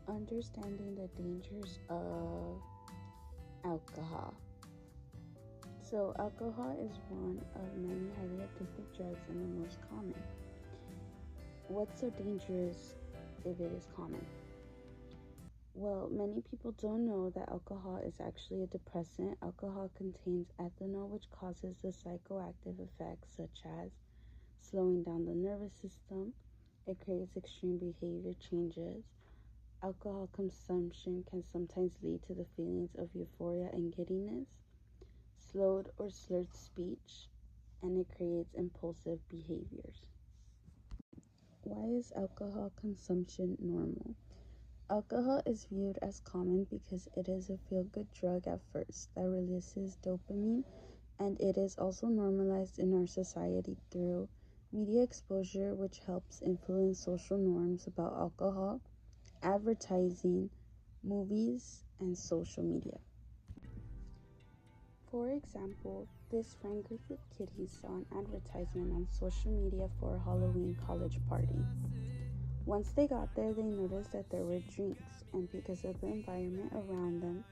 Understanding the dangers of alcohol. So, alcohol is one of many highly addictive drugs and the most common. What's so dangerous if it is common? Well, many people don't know that alcohol is actually a depressant. Alcohol contains ethanol, which causes the psychoactive effects such as slowing down the nervous system. It creates extreme behavior changes. Alcohol consumption can sometimes lead to the feelings of euphoria and giddiness, slowed or slurred speech, and it creates impulsive behaviors. Why is alcohol consumption normal? Alcohol is viewed as common because it is a feel-good drug at first that releases dopamine, and it is also normalized in our society through media exposure, which helps influence social norms about alcohol, advertising, movies, and social media. For example, this friend group of kiddies saw an advertisement on social media for a Halloween college party. Once they got there, they noticed that there were drinks, and because of the environment around them,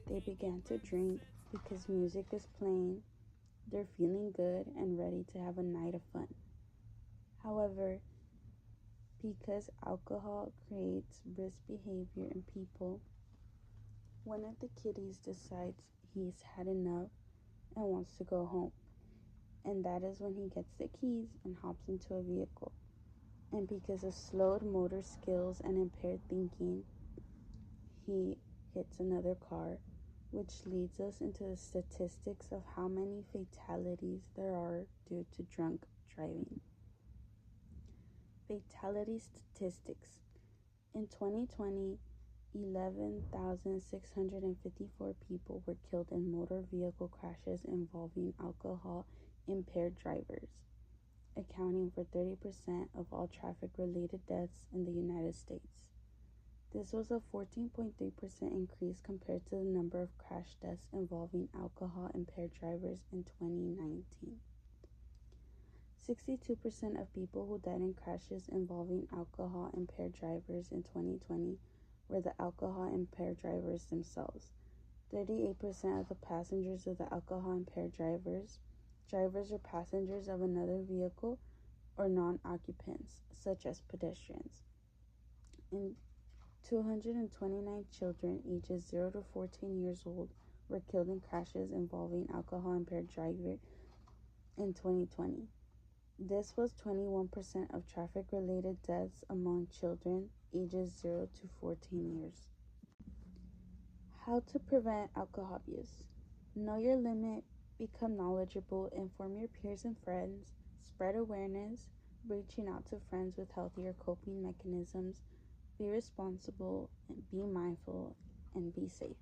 they began to drink because music is playing, they're feeling good and ready to have a night of fun. However, because alcohol creates risk behavior in people, one of the kiddies decides he's had enough and wants to go home. And that is when he gets the keys and hops into a vehicle. And because of slowed motor skills and impaired thinking, he hits another car, which leads us into the statistics of how many fatalities there are due to drunk driving. Fatality statistics. In 2020, 11,654 people were killed in motor vehicle crashes involving alcohol impaired drivers, accounting for 30% of all traffic-related deaths in the United States. This was a 14.3% increase compared to the number of crash deaths involving alcohol-impaired drivers in 2019. 62% of people who died in crashes involving alcohol-impaired drivers in 2020 were the alcohol-impaired drivers themselves. 38% of the passengers of the alcohol-impaired drivers or passengers of another vehicle, or non-occupants, such as pedestrians. And 229 children ages 0 to 14 years old were killed in crashes involving alcohol-impaired drivers in 2020. This was 21% of traffic-related deaths among children ages 0 to 14 years. How to prevent alcohol abuse. Know your limit, become knowledgeable, inform your peers and friends, spread awareness, reaching out to friends with healthier coping mechanisms, be responsible, and be mindful, and be safe.